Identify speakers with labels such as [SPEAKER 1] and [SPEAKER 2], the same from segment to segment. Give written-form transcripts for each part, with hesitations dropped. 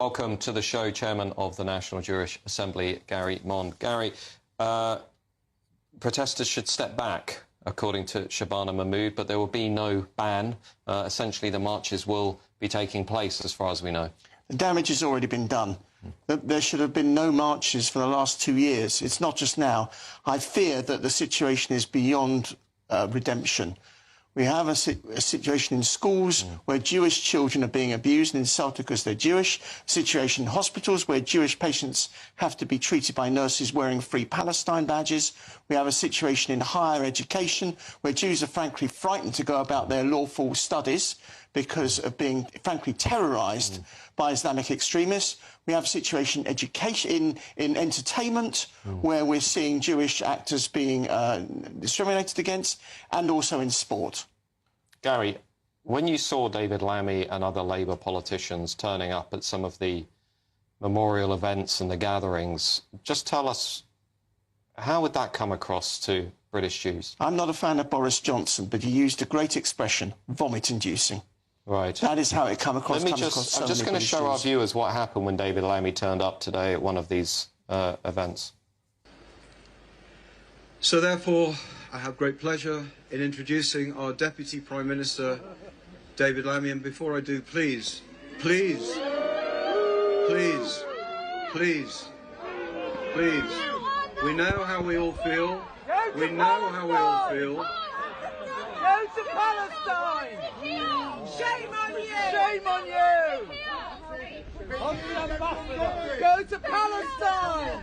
[SPEAKER 1] Welcome to the show, Chairman of the National Jewish Assembly, Gary Mond. Gary, protesters should step back, according to Shabana Mahmood, but there will be no ban. Essentially, the marches will be taking place, as far as we know.
[SPEAKER 2] The damage has already been done. There should have been no marches for the last 2 years. It's not just now. I fear that the situation is beyond redemption. We have a situation in schools where Jewish children are being abused and insulted because they're Jewish, a situation in hospitals where Jewish patients have to be treated by nurses wearing Free Palestine badges. We have a situation in higher education where Jews are frankly frightened to go about their lawful studies because of being frankly terrorised by Islamic extremists. We have a situation in entertainment where we're seeing Jewish actors being discriminated against, and also in sport.
[SPEAKER 1] Gary, when you saw David Lammy and other Labour politicians turning up at some of the memorial events and the gatherings, just tell us, how would that come across to British Jews?
[SPEAKER 2] I'm not a fan of Boris Johnson, but he used a great expression, vomit-inducing.
[SPEAKER 1] Right.
[SPEAKER 2] That is how it come across.
[SPEAKER 1] I'm just going to show our viewers what happened when David Lammy turned up today at one of these events.
[SPEAKER 3] So therefore, I have great pleasure in introducing our Deputy Prime Minister, David Lammy. And before I do, please, we know how we all feel. We know how we all feel.
[SPEAKER 4] Go to Palestine! Shame on you! Shame on you! Go to Palestine!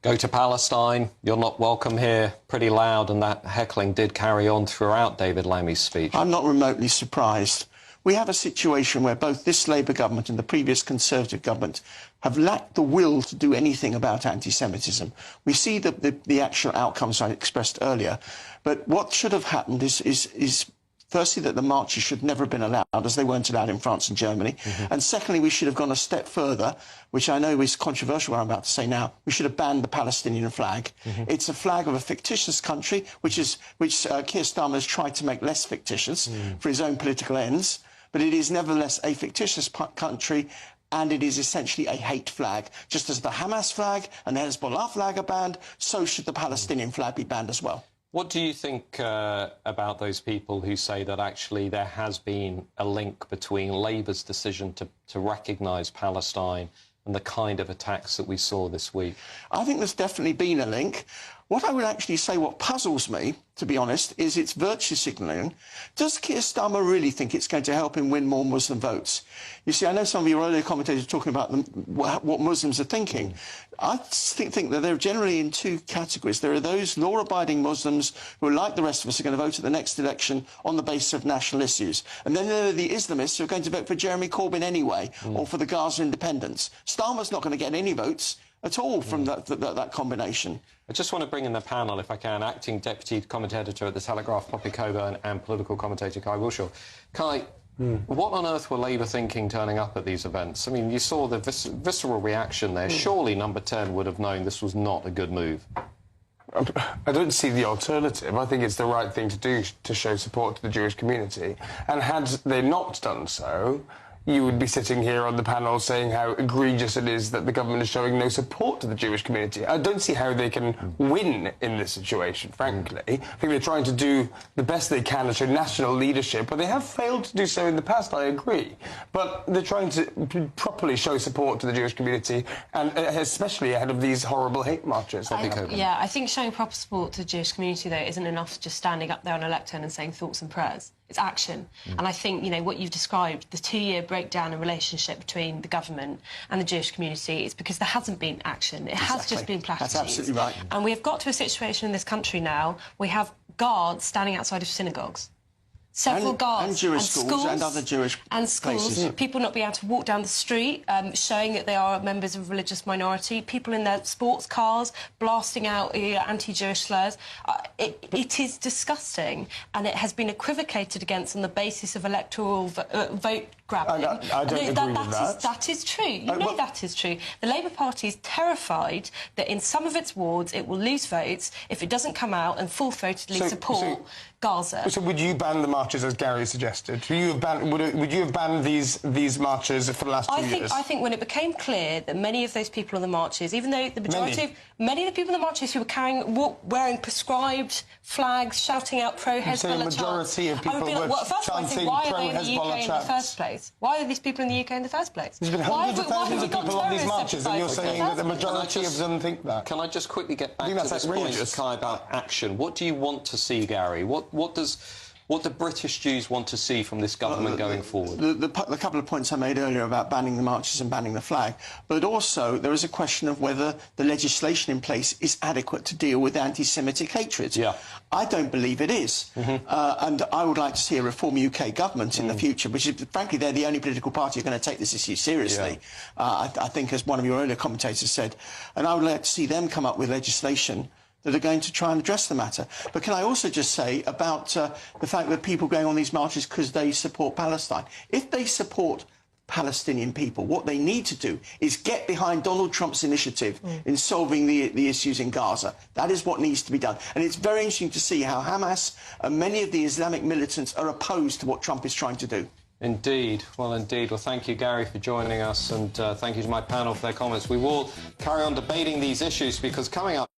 [SPEAKER 1] Go to Palestine, you're not welcome here. Pretty loud, and that heckling did carry on throughout David Lammy's speech.
[SPEAKER 2] I'm not remotely surprised. We have a situation where both this Labour government and the previous Conservative government have lacked the will to do anything about anti-Semitism. We see the actual outcomes I expressed earlier, but what should have happened is firstly, that the marches should never have been allowed, as they weren't allowed in France and Germany. And secondly, we should have gone a step further, which I know is controversial, what I'm about to say now. We should have banned the Palestinian flag. It's a flag of a fictitious country, which Keir Starmer has tried to make less fictitious for his own political ends. But it is nevertheless a fictitious country, and it is essentially a hate flag. Just as the Hamas flag and the Hezbollah flag are banned, so should the Palestinian flag be banned as well.
[SPEAKER 1] What do you think about those people who say that actually there has been a link between Labour's decision to recognise Palestine and the kind of attacks that we saw this week?
[SPEAKER 2] I think there's definitely been a link. What I would actually say, what puzzles me, to be honest, is its virtue signalling. Does Keir Starmer really think it's going to help him win more Muslim votes? You see, I know some of your earlier commentators are talking about what Muslims are thinking. I think that they're generally in two categories. There are those law-abiding Muslims who, like the rest of us, are going to vote at the next election on the basis of national issues. And then there are the Islamists who are going to vote for Jeremy Corbyn anyway, or for the Gaza independence. Starmer's not going to get any votes at all from that combination.
[SPEAKER 1] I just want to bring in the panel, if I can, acting deputy comment editor at The Telegraph, Poppy Coburn, and political commentator Kai Wilshaw. Kai, what on earth were Labour thinking turning up at these events? I mean, you saw the visceral reaction there. Surely Number 10 would have known this was not a good move.
[SPEAKER 5] I don't see the alternative. I think it's the right thing to do to show support to the Jewish community. And had they not done so, you would be sitting here on the panel saying how egregious it is that the government is showing no support to the Jewish community. I don't see how they can win in this situation, frankly. I think they're trying to do the best they can to show national leadership, but they have failed to do so in the past, I agree. But they're trying to properly show support to the Jewish community, and especially ahead of these horrible hate marches.
[SPEAKER 6] Yeah, I think showing proper support to the Jewish community, though, isn't enough just standing up there on a lectern and saying thoughts and prayers. It's action. And I think, you know, what you've described, the 2-year breakdown in relationship between the government and the Jewish community, is because there hasn't been action. It has just been platitudes.
[SPEAKER 2] That's absolutely right.
[SPEAKER 6] And we have got to a situation in this country now, we have guards standing outside of synagogues. Several guards
[SPEAKER 2] and Jewish schools and other Jewish places.
[SPEAKER 6] People not being able to walk down the street, showing that they are members of a religious minority. People in their sports cars blasting out anti-Jewish slurs. It is disgusting, and it has been equivocated against on the basis of electoral vote grabbing.
[SPEAKER 2] I don't agree with that.
[SPEAKER 6] That is true. You know that is true. The Labour Party is terrified that in some of its wards it will lose votes if it doesn't come out and full-throatedly support Gaza.
[SPEAKER 5] So would you ban the marches as Gary suggested? Would you have banned these marches for the last 2 years?
[SPEAKER 6] I think when it became clear that many of those people on the marches, even though the majority many of the people on the marches who were wearing prescribed flags, shouting out pro-Hezbollah chants,
[SPEAKER 5] majority of people were chanting
[SPEAKER 6] why are they in the
[SPEAKER 5] pro-Hezbollah
[SPEAKER 6] UK in the first place? Why are these people in the UK in the first place?
[SPEAKER 5] There's been hundreds of thousands of people on these marches, and you're saying that the majority of them think that.
[SPEAKER 1] Can I just quickly get back to this
[SPEAKER 5] outrageous.
[SPEAKER 1] point, Kai, about action? What do you want to see, Gary? What do British Jews want to see from this government going forward?
[SPEAKER 2] The couple of points I made earlier about banning the marches and banning the flag, but also there is a question of whether the legislation in place is adequate to deal with anti-Semitic hatred.
[SPEAKER 1] Yeah.
[SPEAKER 2] I don't believe it is. And I would like to see a Reform UK government in the future, which is, frankly, they're the only political party who are going to take this issue seriously. I think, as one of your earlier commentators said, and I would like to see them come up with legislation that are going to try and address the matter. But can I also just say about the fact that people going on these marches because they support Palestine? If they support Palestinian people, what they need to do is get behind Donald Trump's initiative in solving the issues in Gaza. That is what needs to be done. And it's very interesting to see how Hamas and many of the Islamic militants are opposed to what Trump is trying to do.
[SPEAKER 1] Indeed. Well, indeed. Well, thank you, Gary, for joining us, and thank you to my panel for their comments. We will carry on debating these issues because coming up...